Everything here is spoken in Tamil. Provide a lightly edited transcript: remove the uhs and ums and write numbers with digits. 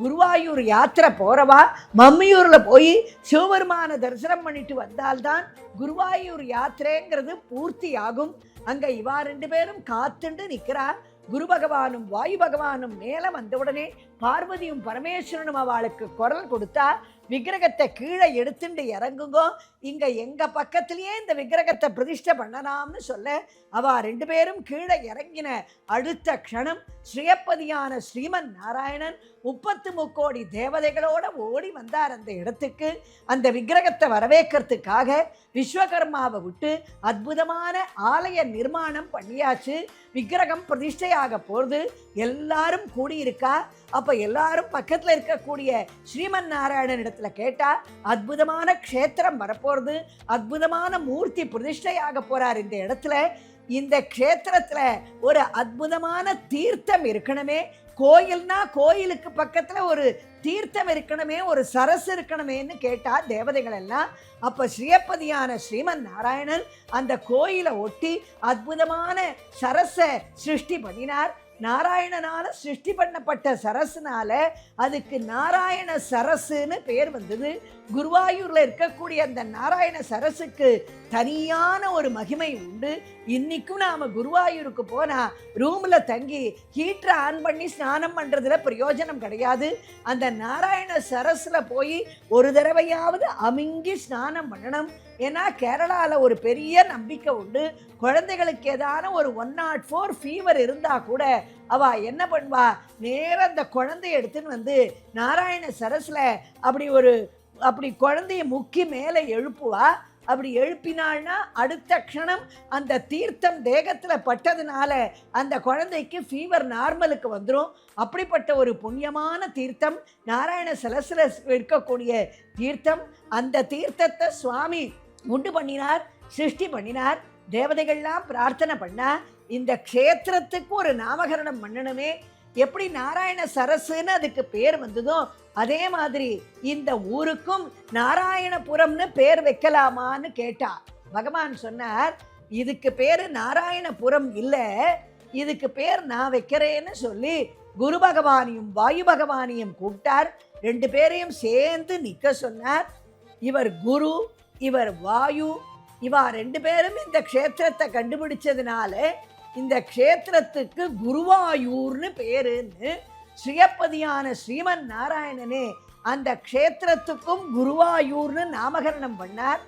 குருவாயூர் யாத்திரை போறவா மம்மியூர்ல போய் சிவபெருமான தரிசனம் பண்ணிட்டு வந்தால்தான் குருவாயூர் யாத்திரைங்கிறது பூர்த்தி ஆகும். அங்க இவா 2 பேரும் காத்துண்டு நிக்கிறா. குரு பகவானும் வாயு பகவானும் மேல வந்தவுடனே பார்வதியும் பரமேஸ்வரனும் அவளுக்கு குரல் கொடுத்தா, விக்கிரகத்தை கீழே எடுத்துட்டு இறங்குங்கோ, இங்க எங்க பக்கத்திலேயே இந்த விக்கிரகத்தை பிரதிஷ்டை பண்ணலாம்னு சொல்ல அவ 2 பேரும் கீழே இறங்கின அடுத்த க்ஷணம் ஸ்ரீயப்பதியான ஸ்ரீமன் நாராயணன் 33 கோடி தேவதைகளோட ஓடி வந்தார் அந்த இடத்துக்கு. அந்த விக்கிரகத்தை வரவேற்கிறதுக்காக விஸ்வகர்மாவை விட்டு அற்புதமான ஆலய நிர்மாணம் பண்ணியாச்சு. விக்கிரகம் பிரதிஷ்டையாக போறது, எல்லாரும் கூடியிருக்கா. அப்ப எல்லாரும் பக்கத்துல இருக்கக்கூடிய ஸ்ரீமன் நாராயணன் இடத்துல கேட்டா, அற்புதமான க்ஷேத்திரம் வரப்போறது, அற்புதமான மூர்த்தி பிரதிஷ்டையாக போறார் இந்த இடத்துல. இந்த க்ஷேத்திரத்துல ஒரு அற்புதமான தீர்த்தம் இருக்கணுமே, கோயில்னா கோயிலுக்கு பக்கத்துல ஒரு தீர்த்தம் இருக்கணுமே, ஒரு சரஸ் இருக்கணுமேன்னு கேட்டா தேவதைகள் எல்லாம். அப்ப ஸ்ரீயப்பதியான ஸ்ரீமன் நாராயணன் அந்த கோயிலை ஒட்டி அற்புதமான சரஸை சிருஷ்டி பண்ணினார். நாராயணனால சிருஷ்டி பண்ணப்பட்ட சரஸ்னால அதுக்கு நாராயண சரஸ்ன்னு பேர் வந்தது. குருவாயூர்ல இருக்கக்கூடிய அந்த நாராயண சரஸுக்கு தனியான ஒரு மகிமை உண்டு. இன்னைக்கும் நாம குருவாயூருக்கு போனா ரூம்ல தங்கி ஹீட்டரை ஆன் பண்ணி ஸ்நானம் பண்றதுல பிரயோஜனம் கிடையாது. அந்த நாராயண சரஸ்ல போய் ஒரு தடவையாவது அமுங்கி ஸ்நானம் பண்ணணும். ஏன்னா கேரளாவில் ஒரு பெரிய நம்பிக்கை உண்டு, குழந்தைகளுக்கு ஏதான ஒரு 104 ஃபீவர் இருந்தா கூட அவ என்ன பண்ணுவா, நேரம் அந்த குழந்தைய எடுத்துன்னு வந்து நாராயண சரஸ்ல அப்படி குழந்தைய முக்கி மேலே எழுப்புவா. அப்படி எழுப்பினாள்னா அடுத்த க்ஷணம் அந்த தீர்த்தம் தேகத்துல பட்டதுனால அந்த குழந்தைக்கு ஃபீவர் நார்மலுக்கு வந்துடும். அப்படிப்பட்ட ஒரு புண்ணியமான தீர்த்தம் நாராயண சரஸ்ல இருக்கக்கூடிய தீர்த்தம். அந்த தீர்த்தத்தை சுவாமி உண்டு பண்ணினார், சிருஷ்டி பண்ணினார். தேவதைகள்லாம் பிரார்த்தனை பண்ணா, இந்த க்ஷேத்திரத்துக்கு ஒரு நாமகரணம் பண்ணணுமே. எப்படி நாராயண சரஸ்ன்னு அதுக்கு பேர் வந்ததோ அதே மாதிரி இந்த ஊருக்கும் நாராயணபுரம்னு பேர் வைக்கலாமான்னு கேட்டா, பகவான் சொன்னார், இதுக்கு பேரு நாராயணபுரம் இல்லை, இதுக்கு பேர் நான் வைக்கிறேன்னு சொல்லி குரு பகவானையும் வாயு பகவானையும் கூப்பிட்டார். 2 பேரையும் சேர்ந்து நிற்க சொன்னார். இவர் குரு, இவர் வாயு, இவா 2 பேரும் இந்த க்ஷேத்திரத்தை கண்டுபிடிச்சதுனால இந்த க்ஷேத்திரத்துக்கு குருவாயூர்னு பேருன்னு ஸ்ரீயப்பதியான ஸ்ரீமன் நாராயணனே அந்த க்ஷேத்திரத்துக்கும் குருவாயூர்னு நாமகரணம் பண்ணார்.